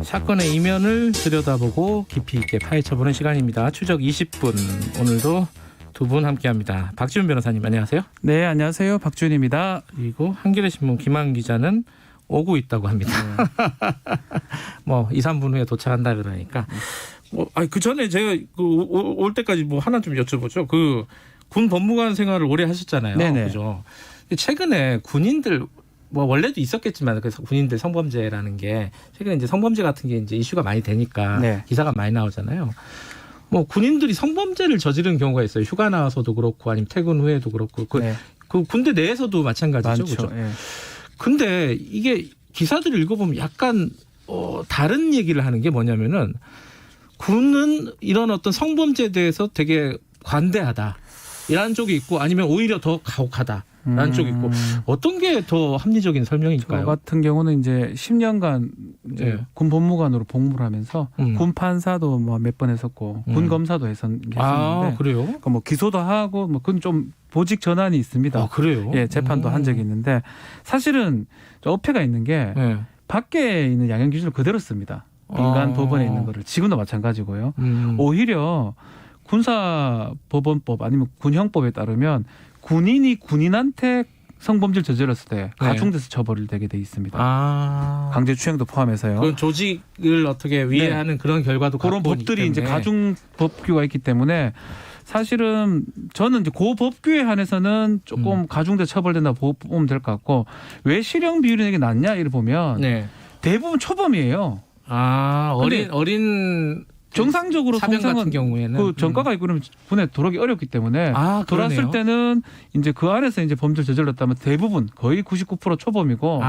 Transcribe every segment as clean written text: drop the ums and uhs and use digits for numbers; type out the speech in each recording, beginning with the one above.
사건의 이면을 들여다보고 깊이 있게 파헤쳐보는 시간입니다. 추적 20분 오늘도 두 분 함께합니다. 박지훈 변호사님 안녕하세요. 네, 안녕하세요. 박지훈입니다. 그리고 한겨레신문 김한 기자는 오고 있다고 합니다. 뭐 2, 3분 후에 도착한다 그러니까. 그 전에 제가 올 때까지 뭐 하나 좀 여쭤보죠. 그 군 법무관 생활을 오래 하셨잖아요. 네네. 그죠? 최근에 군인들 뭐 원래도 있었겠지만 그래서 군인들 성범죄라는 게 최근에 이제 성범죄 같은 게 이제 이슈가 많이 되니까 네. 기사가 많이 나오잖아요. 뭐 군인들이 성범죄를 저지른 경우가 있어요. 휴가 나와서도 그렇고 아니면 퇴근 후에도 그렇고 그 군대 내에서도 마찬가지죠. 많죠. 그죠? 예. 근데 이게 기사들을 읽어보면 약간 다른 얘기를 하는 게 뭐냐면은 군은 이런 어떤 성범죄에 대해서 되게 관대하다. 이라는 쪽이 있고 아니면 오히려 더 가혹하다라는 쪽이 있고 어떤 게 더 합리적인 설명일까요? 저 같은 경우는 이제 10년간 이제 네. 군 법무관으로 복무를 하면서 군 판사도 뭐 몇 번 했었고 군 검사도 했었는데 그래요? 그러니까 뭐 기소도 하고 뭐 그건 좀 보직 전환이 있습니다. 그래요? 예, 재판도 한 적이 있는데 사실은 저 어폐가 있는 게 네. 밖에 있는 양형 기준을 그대로 씁니다. 민간 법원에 있는 거를 지금도 마찬가지고요. 오히려 군사법원법 아니면 군형법에 따르면 군인이 군인한테 성범죄를 저질렀을 때 가중돼서 처벌이 되게 돼 있습니다. 강제추행도 포함해서요. 그런 조직을 어떻게 위해하는 그런 결과도 그런 법들이 이제 가중 법규가 있기 때문에 사실은 저는 이제 그 법규에 한해서는 조금 가중돼서 처벌된다고 보면 될 것 같고 왜 실형 비율이 되게 낮냐 이를 보면 대부분 초범이에요. 어린 정상적으로 사병 통상은 같은 경우에는 그 전과가 있고 그러면 군에 들어오기 어렵기 때문에 들어왔을 때는 이제 그 안에서 이제 범죄를 저질렀다면 대부분 거의 99% 초범이고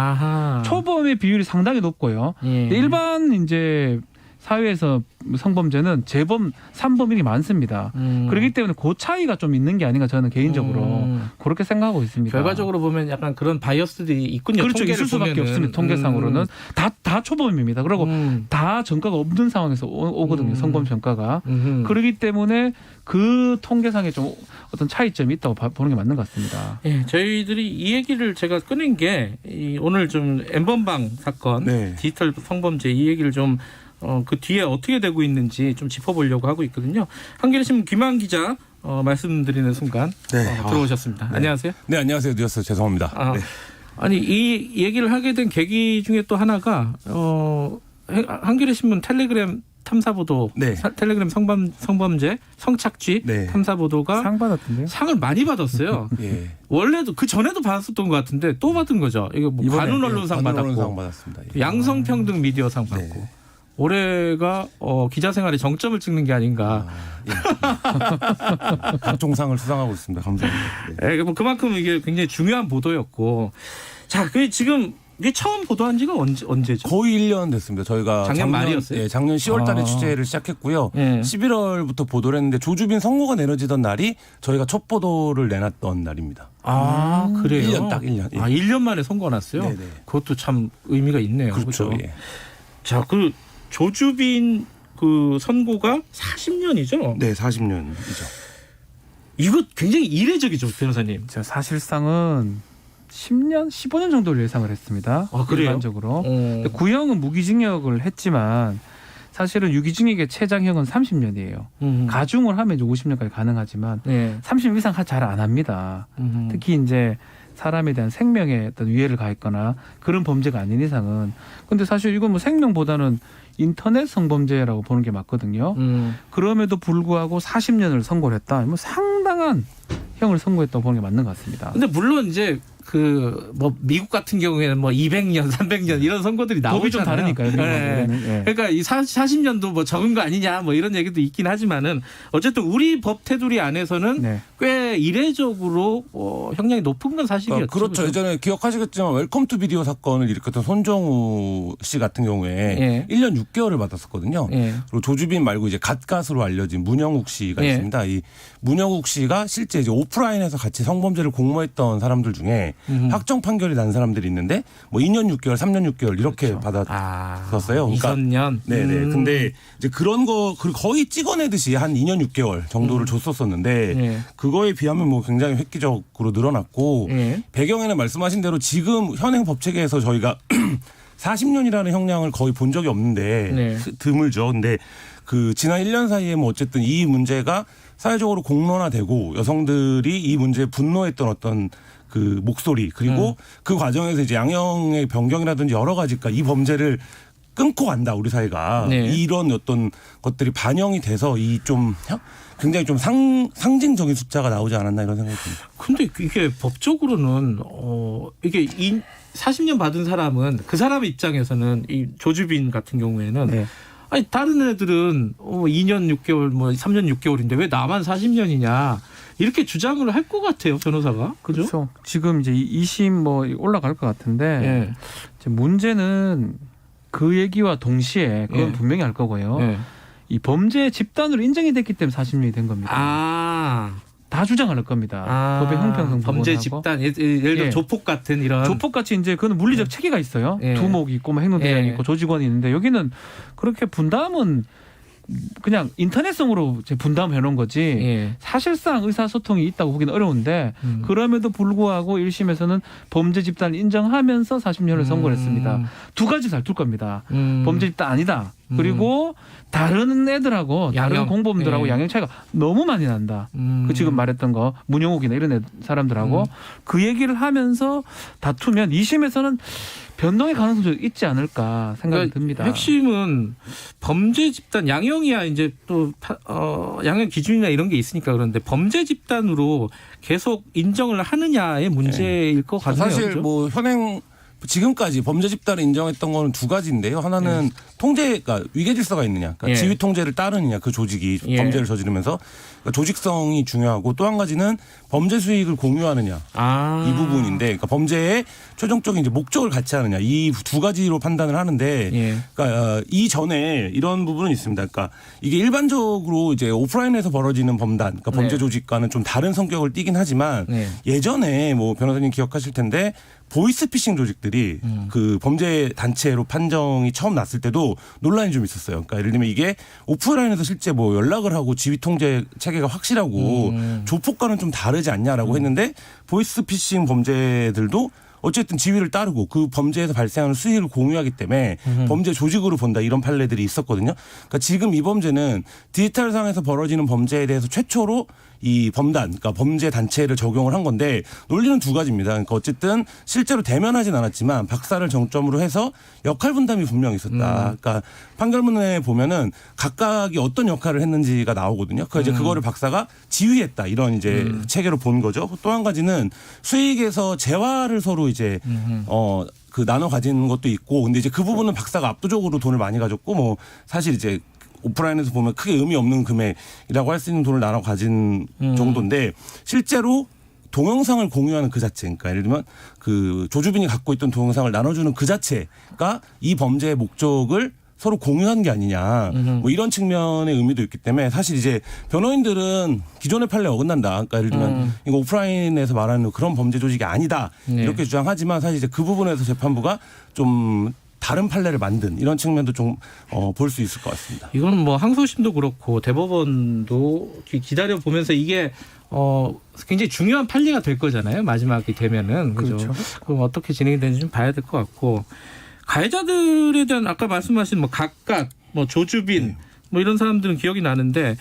초범의 비율이 상당히 높고요. 근데 일반 이제 사회에서 성범죄는 재범 3범이 많습니다. 그렇기 때문에 그 차이가 좀 있는 게 아닌가 저는 개인적으로 그렇게 생각하고 있습니다. 결과적으로 보면 약간 그런 바이어스들이 있군요. 그렇죠. 있을 수밖에 없습니다. 통계상으로는 다 초범입니다. 그리고 다 전과가 없는 상황에서 오거든요. 성범 전과가. 그렇기 때문에 그 통계상에 좀 어떤 차이점이 있다고 보는 게 맞는 것 같습니다. 예, 저희들이 이 얘기를 제가 꺼낸 게 오늘 좀 N번방 사건, 디지털 성범죄 이 얘기를 좀 그 뒤에 어떻게 되고 있는지 좀 짚어보려고 하고 있거든요. 한겨레신문 김한 기자 말씀드리는 순간 들어오셨습니다. 안녕하세요. 네, 안녕하세요. 늦었어요. 죄송합니다. 아니 이 얘기를 하게 된 계기 중에 또 하나가 한겨레신문 텔레그램 탐사보도, 텔레그램 성범죄 성착취 탐사보도가 상 받았던데요? 상을 많이 받았어요. 원래도 그 전에도 받았었던 것 같은데 또 받은 거죠. 이거 뭐 관훈 언론상 받았고, 받았습니다. 양성평등 미디어상 받고. 올해가 기자 생활에 정점을 찍는 게 아닌가. 각종 상을 수상하고 있습니다. 감사합니다. 뭐 그만큼 이게 굉장히 중요한 보도였고. 자, 그 지금 이게 처음 보도한 지가 언제죠? 거의 1년 됐습니다. 저희가 작년 말이었어요? 작년 10월 달에 취재를 시작했고요. 11월부터 보도를 했는데 조주빈 선고가 내려지던 날이 저희가 첫 보도를 내놨던 날입니다. 그래요? 1년 딱 1년. 1년 만에 선고가 났어요? 네네. 그것도 참 의미가 있네요. 그렇죠. 예. 자, 그 조주빈 그 선고가 40년이죠? 네, 40년이죠. 이거 굉장히 이례적이죠, 변호사님. 사실상은 10년, 15년 정도를 예상을 했습니다. 그래요? 일반적으로. 구형은 무기징역을 했지만 사실은 유기징역의 최장형은 30년이에요. 가중을 하면 이제 50년까지 가능하지만 30년 이상 잘 안 합니다. 특히 이제 사람에 대한 생명에 어떤 위해를 가했거나 그런 범죄가 아닌 이상은. 근데 사실 이건 뭐 생명보다는 인터넷 성범죄라고 보는 게 맞거든요. 그럼에도 불구하고 40년을 선고를 했다. 뭐 상당한 형을 선고했다고 보는 게 맞는 것 같습니다. 근데 물론 이제 뭐 미국 같은 경우에는 뭐 200년, 300년 이런 선고들이 나오잖아요. 법이 좀 다르니까요. 그러니까 이 40년도 뭐 적은 거 아니냐 뭐 이런 얘기도 있긴 하지만은 어쨌든 우리 법 테두리 안에서는 꽤 이례적으로 형량이 높은 건 사실이었죠. 그렇죠. 예전에 기억하시겠지만 웰컴 투 비디오 사건을 일으켰던 손정우 씨 같은 경우에 1년 6개월을 받았었거든요. 그리고 조주빈 말고 이제 갓갓으로 알려진 문영욱 씨가 있습니다. 이 문영욱 씨가 실제 이제 오프라인에서 같이 성범죄를 공모했던 사람들 중에 확정 판결이 난 사람들이 있는데 뭐 2년 6개월, 3년 6개월 이렇게 받았었어요. 그러니까 2년. 네네. 근데 이제 그런 거 거의 찍어내듯이 한 2년 6개월 정도를 줬었었는데 그거에 비하면 뭐 굉장히 획기적으로 늘어났고 배경에는 말씀하신 대로 지금 현행 법 체계에서 저희가 40년이라는 형량을 거의 본 적이 없는데 네. 드물죠. 근데 그 지난 1년 사이에 뭐 어쨌든 이 문제가 사회적으로 공론화되고 여성들이 이 문제에 분노했던 어떤 그 목소리 그리고 그 과정에서 이제 양형의 변경이라든지 여러 가지가 이 범죄를 끊고 간다 우리 사회가 네. 이런 어떤 것들이 반영이 돼서 이 좀 굉장히 좀 상징적인 숫자가 나오지 않았나 이런 생각이 듭니다. 근데 이게 법적으로는 이게 40년 받은 사람은 그 사람의 입장에서는 이 조주빈 같은 경우에는 네. 아니 다른 애들은 2년 6개월 뭐 3년 6개월인데 왜 나만 40년이냐 이렇게 주장을 할 것 같아요 변호사가 그죠? 그렇죠. 지금 이제 2심 뭐 올라갈 것 같은데 예. 이제 문제는 그 얘기와 동시에 그건 예. 분명히 할 거고요. 예. 이 범죄 집단으로 인정이 됐기 때문에 40년이 된 겁니다. 다 주장할 겁니다. 법의 형평성 범죄 부분하고. 집단 예를 들어 예. 조폭 같은 이런 조폭같이 이제 그건 물리적 체계가 있어요. 예. 두목이 있고 뭐 행동대장이 예. 있고 조직원이 있는데 여기는 그렇게 분담은 그냥 인터넷성으로 이제 분담해 놓은 거지 예. 사실상 의사소통이 있다고 보기는 어려운데 그럼에도 불구하고 1심에서는 범죄 집단을 인정하면서 40년을 선고를 했습니다. 두 가지 살 둘 겁니다. 범죄 집단 아니다. 그리고 다른 애들하고 다른 양형. 공범들하고 예. 양형 차이가 너무 많이 난다. 그 지금 말했던 거 문영욱이나 이런 사람들하고 그 얘기를 하면서 다투면 2심에서는 변동의 가능성도 있지 않을까 생각이 듭니다. 핵심은 범죄 집단 양형이야 이제 또 양형 기준이나 이런 게 있으니까 그런데 범죄 집단으로 계속 인정을 하느냐의 문제일 것 같네요. 사실 그죠? 뭐 현행 지금까지 범죄 집단을 인정했던 거는 두 가지인데요. 하나는 통제가 위계 질서가 있느냐, 그러니까 예. 지휘 통제를 따르느냐 그 조직이 예. 범죄를 저지르면서 그러니까 조직성이 중요하고 또 한 가지는 범죄 수익을 공유하느냐 이 부분인데, 그러니까 범죄의 최종적인 이제 목적을 같이 하느냐 이 두 가지로 판단을 하는데, 예. 그러니까 이 전에 이런 부분은 있습니다. 그러니까 이게 일반적으로 이제 오프라인에서 벌어지는 범단, 그러니까 범죄 네. 조직과는 좀 다른 성격을 띠긴 하지만 네. 예전에 뭐 변호사님 기억하실 텐데. 보이스피싱 조직들이 그 범죄 단체로 판정이 처음 났을 때도 논란이 좀 있었어요. 그러니까 예를 들면 이게 오프라인에서 실제 뭐 연락을 하고 지휘 통제 체계가 확실하고 조폭과는 좀 다르지 않냐라고 했는데 보이스피싱 범죄들도 어쨌든 지휘를 따르고 그 범죄에서 발생하는 수익을 공유하기 때문에 범죄 조직으로 본다 이런 판례들이 있었거든요. 그러니까 지금 이 범죄는 디지털상에서 벌어지는 범죄에 대해서 최초로 이 범단, 그러니까 범죄 단체를 적용을 한 건데 논리는 두 가지입니다. 그러니까 어쨌든 실제로 대면하진 않았지만 박사를 정점으로 해서 역할 분담이 분명히 있었다. 그러니까 판결문에 보면은 각각이 어떤 역할을 했는지가 나오거든요. 그 이제 그거를 박사가 지휘했다 이런 이제 체계로 본 거죠. 또 한 가지는 수익에서 재화를 서로 이제 그 나눠 가진 것도 있고, 근데 이제 그 부분은 박사가 압도적으로 돈을 많이 가졌고 뭐 사실 이제 오프라인에서 보면 크게 의미 없는 금액이라고 할 수 있는 돈을 나눠 가진 정도인데 실제로 동영상을 공유하는 그 자체, 그러니까 예를 들면 그 조주빈이 갖고 있던 동영상을 나눠주는 그 자체가 이 범죄의 목적을 서로 공유한 게 아니냐 뭐 이런 측면의 의미도 있기 때문에 사실 이제 변호인들은 기존의 판례 어긋난다. 그러니까 예를 들면 이거 오프라인에서 말하는 그런 범죄 조직이 아니다 이렇게 주장하지만 사실 이제 그 부분에서 재판부가 좀 다른 판례를 만든 이런 측면도 좀 볼 수 있을 것 같습니다. 이건 뭐 항소심도 그렇고 대법원도 기다려 보면서 이게 굉장히 중요한 판례가 될 거잖아요. 마지막이 되면은 그죠. 그렇죠. 그럼 어떻게 진행이 되는지 좀 봐야 될 것 같고, 가해자들에 대한 아까 말씀하신 뭐 각각 뭐 조주빈 뭐 이런 사람들은 기억이 나는데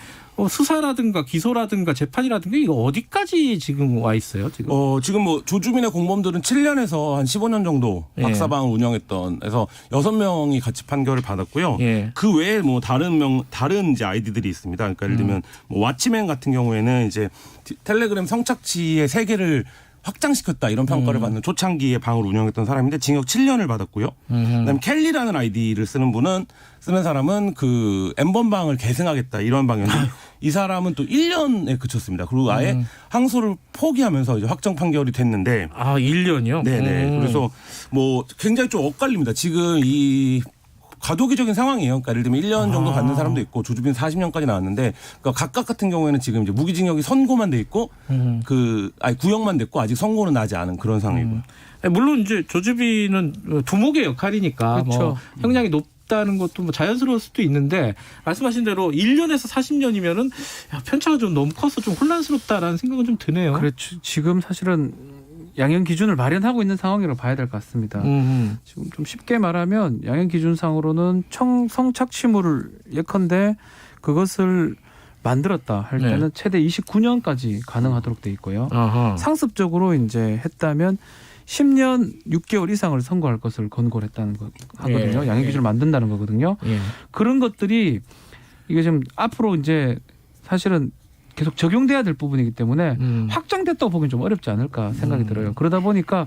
수사라든가 기소라든가 재판이라든가 이거 어디까지 지금 와 있어요? 지금 뭐 조주빈의 공범들은 7년에서 한 15년 정도 예. 박사방을 운영했던 해서 6명이 같이 판결을 받았고요. 예. 그 외에 뭐 다른 이제 아이디들이 있습니다. 그러니까 예를 들면 뭐 왓치맨 같은 경우에는 이제 텔레그램 성착취의 세계를 확장시켰다 이런 평가를 받는 초창기에 방을 운영했던 사람인데 징역 7년을 받았고요. 그다음에 켈리라는 아이디를 쓰는 사람은 그 N번방을 계승하겠다 이런 방이었는데 이 사람은 또 1년에 그쳤습니다. 그리고 아예 항소를 포기하면서 이제 확정 판결이 됐는데 1년이요? 네네. 그래서 뭐 굉장히 좀 엇갈립니다. 지금 이 과도기적인 상황이에요. 그러니까 예를 들면 1년 정도 받는 사람도 있고 조주빈 40년까지 나왔는데 그러니까 각각 같은 경우에는 지금 이제 무기징역이 선고만 돼 있고 구형만 됐고 아직 선고는 나지 않은 그런 상황이고요. 물론 이제 조주빈은 두목의 역할이니까 그렇죠. 뭐 형량이 높다는 것도 뭐 자연스러울 수도 있는데 말씀하신 대로 1년에서 40년이면은 편차가 좀 너무 커서 좀 혼란스럽다라는 생각은 좀 드네요. 그렇죠. 지금 사실은 양형 기준을 마련하고 있는 상황이라고 봐야 될 것 같습니다. 지금 좀 쉽게 말하면 양형 기준상으로는 성착취물을 예컨대 그것을 만들었다 할 때는 네. 최대 29년까지 가능하도록 돼 있고요. 아하. 상습적으로 이제 했다면 10년 6개월 이상을 선고할 것을 권고를 했다는 거 하거든요. 양형 기준을 만든다는 거거든요. 그런 것들이 이게 지금 앞으로 이제 사실은 계속 적용돼야 될 부분이기 때문에 확장됐다고 보기엔 좀 어렵지 않을까 생각이 들어요. 그러다 보니까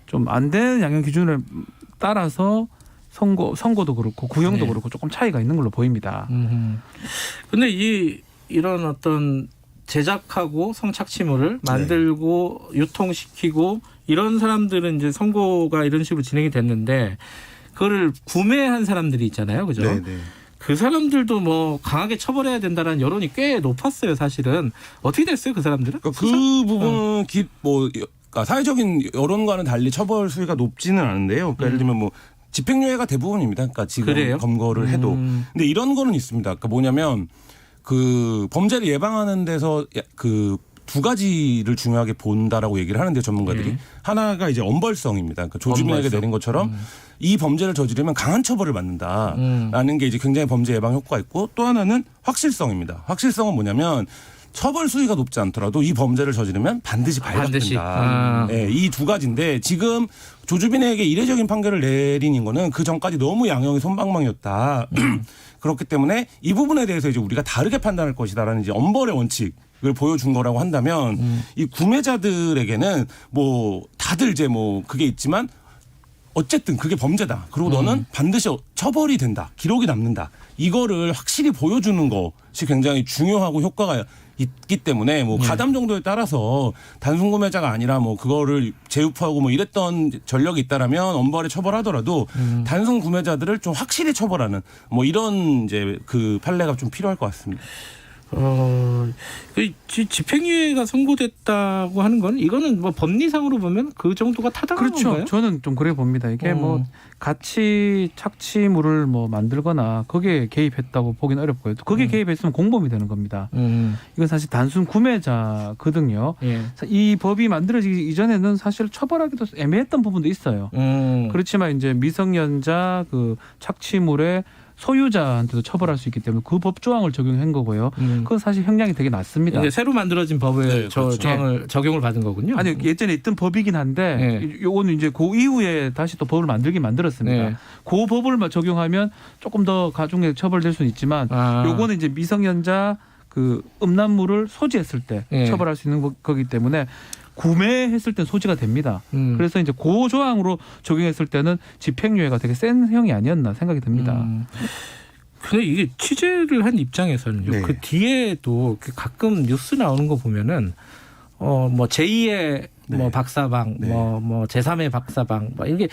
좀 안 되는 양형 기준을 따라서 선고도 그렇고 구형도 그렇고 조금 차이가 있는 걸로 보입니다. 근데 이런 어떤 제작하고 성착취물을 만들고 유통시키고 이런 사람들은 이제 선고가 이런 식으로 진행이 됐는데 그거를 구매한 사람들이 있잖아요. 그죠? 네네. 그 사람들도 뭐 강하게 처벌해야 된다는 여론이 꽤 높았어요. 사실은. 어떻게 됐어요? 그 사람들은? 그 부분은 그러니까 사회적인 여론과는 달리 처벌 수위가 높지는 않은데요. 그러니까 예를 들면 뭐 집행유예가 대부분입니다. 그러니까 지금 그래요? 검거를 해도. 근데 이런 거는 있습니다. 그러니까 뭐냐면 그 범죄를 예방하는 데서 그 두 가지를 중요하게 본다라고 얘기를 하는데 전문가들이 하나가 이제 엄벌성입니다. 그러니까 조주빈에게 내린 것처럼 이 범죄를 저지르면 강한 처벌을 받는다라는 게 이제 굉장히 범죄 예방 효과가 있고 또 하나는 확실성입니다. 확실성은 뭐냐면 처벌 수위가 높지 않더라도 이 범죄를 저지르면 반드시 발각된다. 네, 이 두 가지인데 지금 조주빈에게 이례적인 판결을 내린 거는 그 전까지 너무 양형이 솜방망이었다. 그렇기 때문에 이 부분에 대해서 이제 우리가 다르게 판단할 것이다라는 이제 엄벌의 원칙을 보여준 거라고 한다면 이 구매자들에게는 뭐 다들 이제 뭐 그게 있지만 어쨌든 그게 범죄다. 그리고 너는 반드시 처벌이 된다. 기록이 남는다. 이거를 확실히 보여주는 것이 굉장히 중요하고 효과가 있기 때문에 뭐 가담 정도에 따라서 단순 구매자가 아니라 뭐 그거를 재유포하고 뭐 이랬던 전력이 있다라면 엄벌에 처벌하더라도 단순 구매자들을 좀 확실히 처벌하는 뭐 이런 이제 그 판례가 좀 필요할 것 같습니다. 집행유예가 선고됐다고 하는 건 이거는 뭐 법리상으로 보면 그 정도가 타당한 그렇죠. 건가요? 저는 좀 그래 봅니다. 이게 뭐 같이 착취물을 뭐 만들거나 거기에 개입했다고 보기는 어렵고요. 거기에 개입했으면 공범이 되는 겁니다. 이건 사실 단순 구매자거든요. 이 법이 만들어지기 이전에는 사실 처벌하기도 애매했던 부분도 있어요. 그렇지만 이제 미성년자 그 착취물의 소유자한테도 처벌할 수 있기 때문에 그 법 조항을 적용한 거고요. 그건 사실 형량이 되게 낮습니다. 이제 새로 만들어진 법에 조항을 적용을 받은 거군요. 아니 예전에 있던 법이긴 한데 요거는 이제 그 이후에 다시 또 법을 만들었습니다. 그 법을 적용하면 조금 더 가중에 처벌될 수는 있지만 요거는 이제 미성년자 그 음란물을 소지했을 때 처벌할 수 있는 거기 때문에 구매했을 때 소지가 됩니다. 그래서 이제 그 조항으로 적용했을 때는 집행유예가 되게 센 형이 아니었나 생각이 듭니다. 근데 이게 취재를 한 입장에서는요. 그 뒤에도 가끔 뉴스 나오는 거 보면은 뭐 제2의 뭐 박사방, 뭐 제3의 박사방, 뭐 이게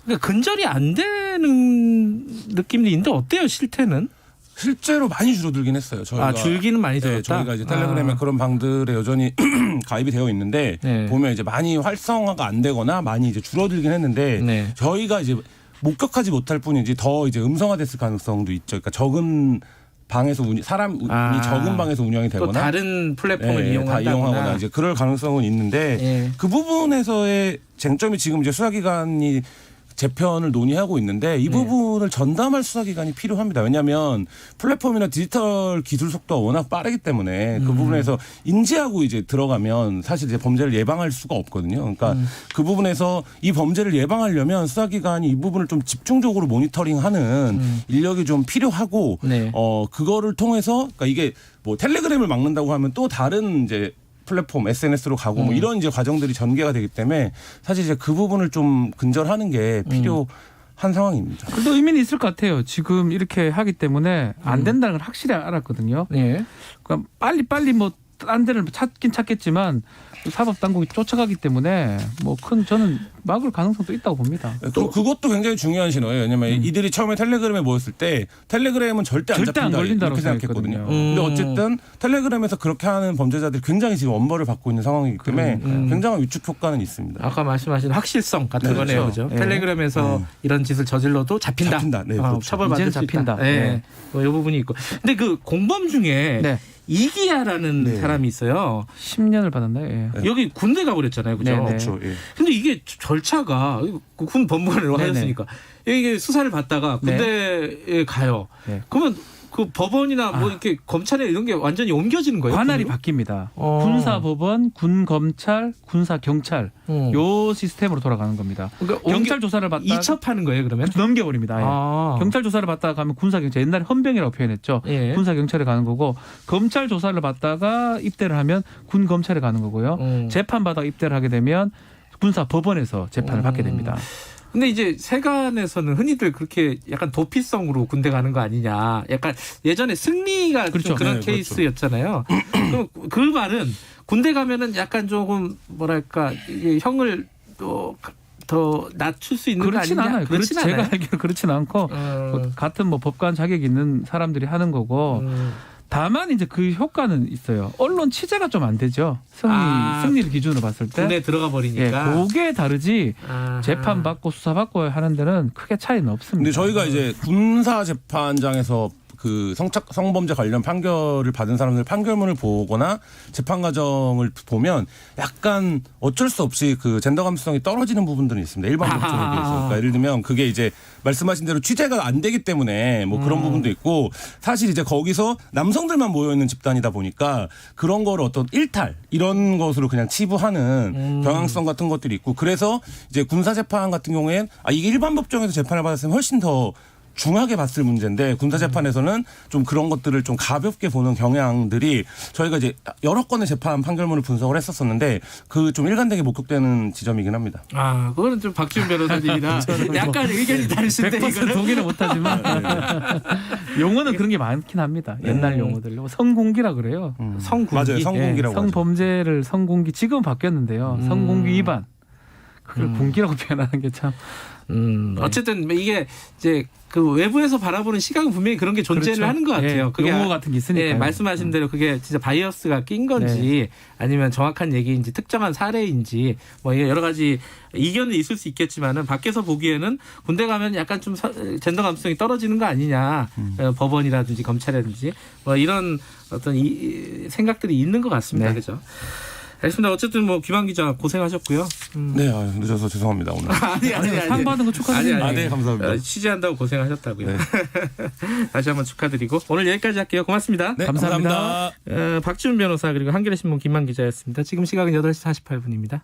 그러니까 근절이 안 되는 느낌도 있는데 어때요, 실태는? 실제로 많이 줄어들긴 했어요. 저희가 줄기는 많이 줄었다. 저희가 이제 텔레그램에 그런 방들에 여전히 가입이 되어 있는데 보면 이제 많이 활성화가 안 되거나 많이 이제 줄어들긴 했는데 저희가 이제 목격하지 못할 뿐이지 더 이제 음성화됐을 가능성도 있죠. 그러니까 적은 방에서 사람이 적은 방에서 운영이 되거나 또 다른 플랫폼을 이용하거나 이제 그럴 가능성은 있는데 그 부분에서의 쟁점이 지금 이제 수사기관이 재편을 논의하고 있는데 이 부분을 전담할 수사기관이 필요합니다. 왜냐하면 플랫폼이나 디지털 기술 속도가 워낙 빠르기 때문에 그 부분에서 인지하고 이제 들어가면 사실 이제 범죄를 예방할 수가 없거든요. 그러니까 그 부분에서 이 범죄를 예방하려면 수사기관이 이 부분을 좀 집중적으로 모니터링하는 인력이 좀 필요하고 그거를 통해서 그러니까 이게 뭐 텔레그램을 막는다고 하면 또 다른 이제 플랫폼 SNS로 가고 뭐 이런 이제 과정들이 전개가 되기 때문에 사실 이제 그 부분을 좀 근절하는 게 필요한 상황입니다. 그래도 의미는 있을 것 같아요. 지금 이렇게 하기 때문에 안 된다는 걸 확실히 알았거든요. 그러니까 빨리 뭐 딴 데를 찾긴 찾겠지만 사법당국이 쫓아가기 때문에 뭐 저는 막을 가능성도 있다고 봅니다. 또 그것도 굉장히 중요한 신호예요. 왜냐하면 이들이 처음에 텔레그램에 모였을 때 텔레그램은 절대 안 잡힌다 이렇게 생각했거든요. 근데 어쨌든 텔레그램에서 그렇게 하는 범죄자들이 굉장히 지금 엄벌을 받고 있는 상황이기 때문에 굉장한 위축 효과는 있습니다. 아까 말씀하신 확실성 같은 거네요. 그렇죠? 텔레그램에서 이런 짓을 저질러도 잡힌다. 그렇죠. 처벌받을 수 있다. 이 부분이 있고. 근데 그 공범 중에 이기야라는 네. 사람이 있어요. 10년을 받았나요? 예. 여기 군대 가버렸잖아요, 그죠? 네네. 그렇죠. 예. 근데 이게 절차가 군 법무관으로 네네. 하였으니까 이게 수사를 받다가 군대에 가요. 네. 그러면 그 법원이나 뭐 이렇게 검찰에 이런 게 완전히 옮겨지는 거예요? 관할이 군으로? 바뀝니다. 어. 군사법원, 군검찰, 군사경찰 요 시스템으로 돌아가는 겁니다. 그러니까 경찰 조사를 받다 이첩하는 거예요, 그러면? 넘겨버립니다. 아예. 아. 경찰 조사를 받다가 가면 군사경찰, 옛날에 헌병이라고 표현했죠. 예. 군사경찰에 가는 거고, 검찰 조사를 받다가 입대를 하면 군검찰에 가는 거고요. 재판받아 입대를 하게 되면 군사법원에서 재판을 받게 됩니다. 근데 이제 세간에서는 흔히들 그렇게 약간 도피성으로 군대 가는 거 아니냐. 약간 예전에 승리가 그렇죠. 좀 그런 네, 케이스였잖아요. 그럼 그 말은 군대 가면은 약간 조금 뭐랄까 이게 형을 더 낮출 수 있는 거 그렇진 아니냐. 않아요. 그렇진 제가 않아요. 알기로 그렇진 않고 뭐 같은 뭐 법관 자격 있는 사람들이 하는 거고 다만 이제 그 효과는 있어요. 언론 취재가 좀 안 되죠. 승리를 기준으로 봤을 때. 군에 들어가 버리니까. 예, 그게 다르지 아하. 재판받고 수사받고 하는 데는 크게 차이는 없습니다. 근데 저희가 이제 군사 재판장에서 그 성범죄 관련 판결을 받은 사람들 판결문을 보거나 재판 과정을 보면 약간 어쩔 수 없이 그 젠더 감수성이 떨어지는 부분들이 있습니다. 일반 법정에 비해서. 그러니까 예를 들면 그게 이제 말씀하신 대로 취재가 안 되기 때문에 뭐 그런 부분도 있고 사실 이제 거기서 남성들만 모여 있는 집단이다 보니까 그런 거를 어떤 일탈 이런 것으로 그냥 치부하는 경향성 같은 것들이 있고 그래서 이제 군사 재판 같은 경우엔 이게 일반 법정에서 재판을 받았으면 훨씬 더 중하게 봤을 문제인데 군사재판에서는 좀 그런 것들을 좀 가볍게 보는 경향들이 저희가 이제 여러 건의 재판 판결문을 분석을 했었었는데 그 좀 일관되게 목격되는 지점이긴 합니다. 그거는 좀 박지훈 변호사님이나 약간 의견이 다르신데 100% 동의는 못하지만 용어는 그런 게 많긴 합니다. 옛날 용어들 성공기라 그래요. 성공기. 맞아요. 성공기라고 하죠. 성범죄를 성공기 지금 바뀌었는데요. 성공기 위반 그걸 공기라고 표현하는 게 참. 어쨌든 이게 이제 그 외부에서 바라보는 시각은 분명히 그런 게 존재를 그렇죠. 하는 것 같아요. 예, 그게 용어 같은 게 있으니까요. 예, 말씀하신 대로 그게 진짜 바이어스가 낀 건지 아니면 정확한 얘기인지 특정한 사례인지 뭐 여러 가지 이견은 있을 수 있겠지만은 밖에서 보기에는 군대 가면 약간 좀 젠더 감수성이 떨어지는 거 아니냐. 법원이라든지 검찰이라든지 뭐 이런 어떤 생각들이 있는 것 같습니다. 네. 그죠? 알겠습니다. 어쨌든 뭐 김한 기자 고생하셨고요. 네, 늦어서 죄송합니다 오늘. 아니. 상 받은 거 축하드립니다. 네, 감사합니다. 취재한다고 고생하셨다고요. 네. 다시 한번 축하드리고 오늘 여기까지 할게요. 고맙습니다. 네, 감사합니다. 박지훈 변호사 그리고 한겨레신문 김만 기자였습니다. 지금 시각은 8시 48분입니다.